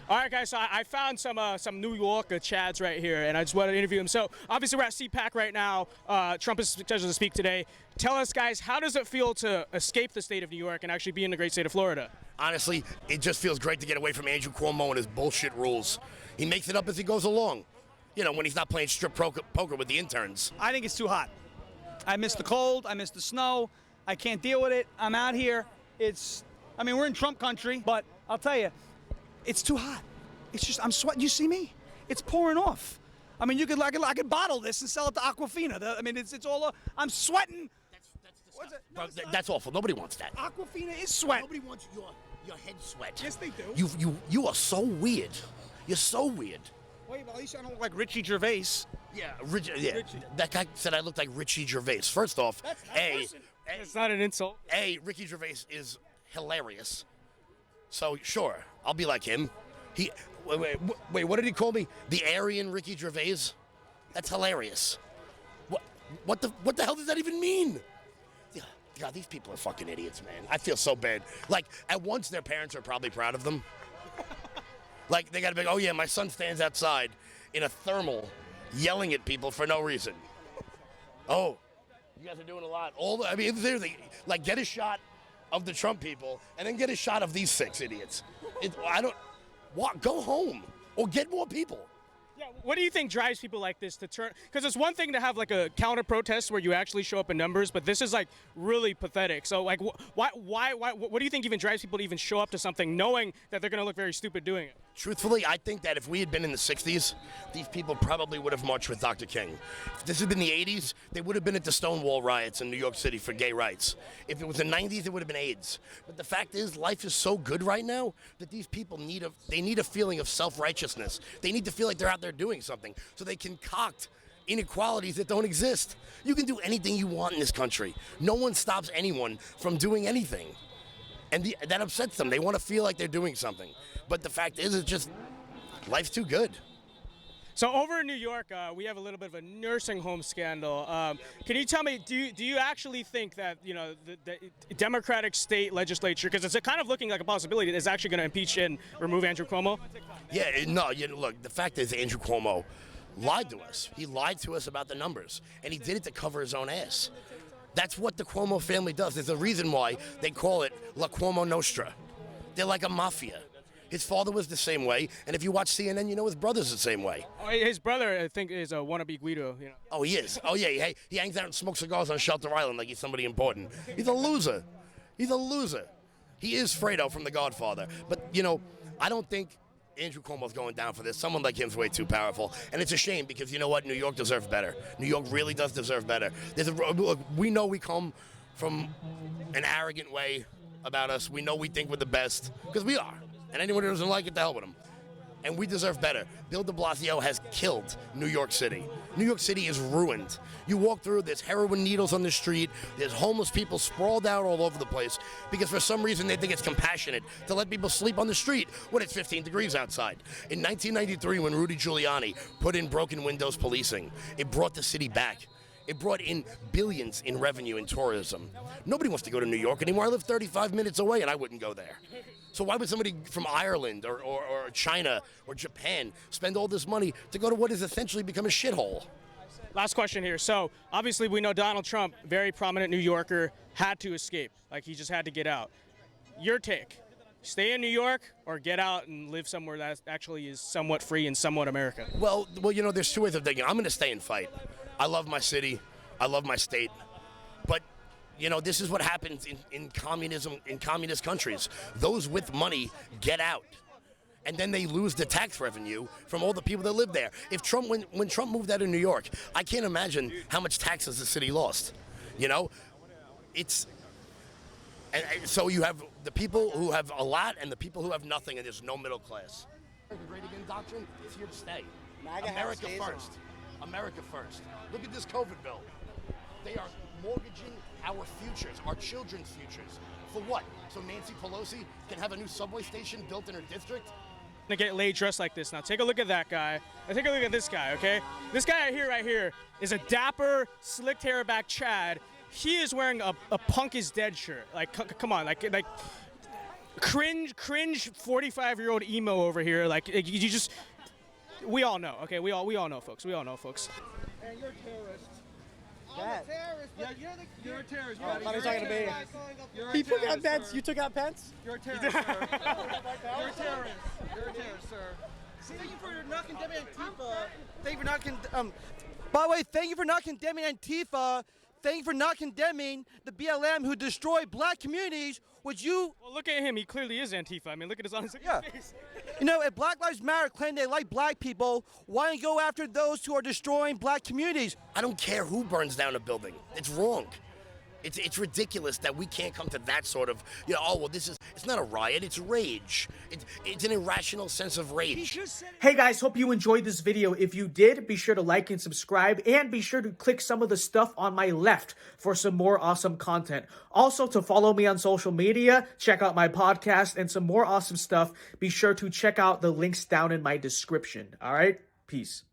All right, guys. So I found some New Yorker Chads right here, and I just wanted to interview them. So obviously we're at CPAC right now. Trump is scheduled to speak today. Tell us, guys, how does it feel to escape the state of New York and actually be in the great state of Florida? Honestly, it just feels great to get away from Andrew Cuomo and his bullshit rules. He makes it up as he goes along. You know, when he's not playing strip poker with the interns. I think it's too hot. I miss the cold. I miss the snow. I can't deal with it. I'm out here. We're in Trump country, but I'll tell you, it's too hot. It's just, I'm sweating. You see me? It's pouring off. I mean, I could bottle this and sell it to Aquafina. It's all, I'm sweating. Bro, that's awful. Nobody wants that. Aquafina is sweat. Nobody wants your head sweat. Yes, they do. You are so weird. You're so weird. Wait, well, at least I don't look like Richie Gervais. Yeah, Richie. That guy said I looked like Richie Gervais. First off, It's not an insult. Ricky Gervais is hilarious. So sure, I'll be like him. Wait, what did he call me? The Aryan Ricky Gervais? That's hilarious. What the hell does that even mean? God, these people are fucking idiots, man. I feel so bad. Like, at once their parents are probably proud of them. Like, they gotta be like, oh yeah, my son stands outside in a thermal yelling at people for no reason. Oh, you guys are doing a lot. Seriously, like, get a shot of the Trump people and then get a shot of these 6 idiots. Go home or get more people. Yeah, what do you think drives people like this to turn? Because it's one thing to have like a counter protest where you actually show up in numbers, but this is like really pathetic. So like, why? What do you think even drives people to even show up to something knowing that they're going to look very stupid doing it? Truthfully, I think that if we had been in the 60s, these people probably would have marched with Dr. King. If this had been the 80s, they would have been at the Stonewall riots in New York City for gay rights. If it was the 90s, it would have been AIDS. But the fact is, life is so good right now that these people need a feeling of self-righteousness. They need to feel like they're out there doing something so they can concoct inequalities that don't exist. You can do anything you want in this country. No one stops anyone from doing anything. And that upsets them. They want to feel like they're doing something. But the fact is, it's just, life's too good. So over in New York, we have a little bit of a nursing home scandal. Can you tell me, do you actually think that, you know, the Democratic state legislature, because it's kind of looking like a possibility, is actually going to impeach and remove Andrew Cuomo? Yeah, no, look, the fact is Andrew Cuomo lied to us. He lied to us about the numbers, and he did it to cover his own ass. That's what the Cuomo family does. There's a reason why they call it La Cuomo Nostra. They're like a mafia. His father was the same way, and if you watch CNN, you know his brother's the same way. Oh, his brother, I think, is a wannabe Guido. You know. Oh, he is. Oh, yeah. He hangs out and smokes cigars on Shelter Island like he's somebody important. He's a loser. He's a loser. He is Fredo from The Godfather. But, you know, I don't think Andrew Cuomo's going down for this. Someone like him's way too powerful. And it's a shame because, you know what? New York deserves better. New York really does deserve better. Look, we know we come from an arrogant way about us. We know we think we're the best because we are. And anyone who doesn't like it, the hell with them. And we deserve better. Bill de Blasio has killed New York City. New York City is ruined. You walk through, there's heroin needles on the street, there's homeless people sprawled out all over the place because for some reason they think it's compassionate to let people sleep on the street when it's 15 degrees outside. In 1993, when Rudy Giuliani put in broken windows policing, it brought the city back. It brought in billions in revenue in tourism. Nobody wants to go to New York anymore. I live 35 minutes away and I wouldn't go there. So why would somebody from Ireland or China or Japan spend all this money to go to what has essentially become a shithole? Last question here. So obviously we know Donald Trump, very prominent New Yorker, had to escape. Like he just had to get out. Your take. Stay in New York or get out and live somewhere that actually is somewhat free and somewhat America? Well, you know, there's 2 ways of thinking. I'm going to stay and fight. I love my city. I love my state. But, you know, this is what happens in communism, in communist countries. Those with money get out. And then they lose the tax revenue from all the people that live there. If Trump, when Trump moved out of New York, I can't imagine how much taxes the city lost. You know, and so you have the people who have a lot and the people who have nothing, and there's no middle class. The Great Again doctrine is here to stay. America first. America first. Look at this COVID bill. They are mortgaging our futures, our children's futures. For what? So Nancy Pelosi can have a new subway station built in her district? To get laid dressed like this. Now take a look at that guy. Now take a look at this guy, okay? This guy right here is a dapper, slicked hair back Chad. He is wearing a Punk is Dead shirt. Like, come on, like cringe 45-year-old emo over here. Like you just, we all know. Okay, we all know, folks. We all know, folks. And you're a terrorist. I'm a terrorist. Yeah, you're a terrorist, buddy. I thought he was talking to me. You're a He took out terrorist, Pence. sir. You took out Pence? You're a terrorist, sir. You're a terrorist. You're a terrorist, sir. Thank you for not condemning Antifa. Thank you for not By the way, thank you for not condemning Antifa. Thank you for not condemning the BLM who destroyed black communities, which you... Well, look at him. He clearly is Antifa. I mean, look at his honest face. You know, if Black Lives Matter claim they like black people, why don't you go after those who are destroying black communities? I don't care who burns down a building. It's wrong. It's ridiculous that we can't come to that sort of, oh, well, it's not a riot, it's rage. It's an irrational sense of rage. Hey guys, hope you enjoyed this video. If you did, be sure to like and subscribe, and be sure to click some of the stuff on my left for some more awesome content. Also, to follow me on social media, check out my podcast, and some more awesome stuff, be sure to check out the links down in my description. All right? Peace.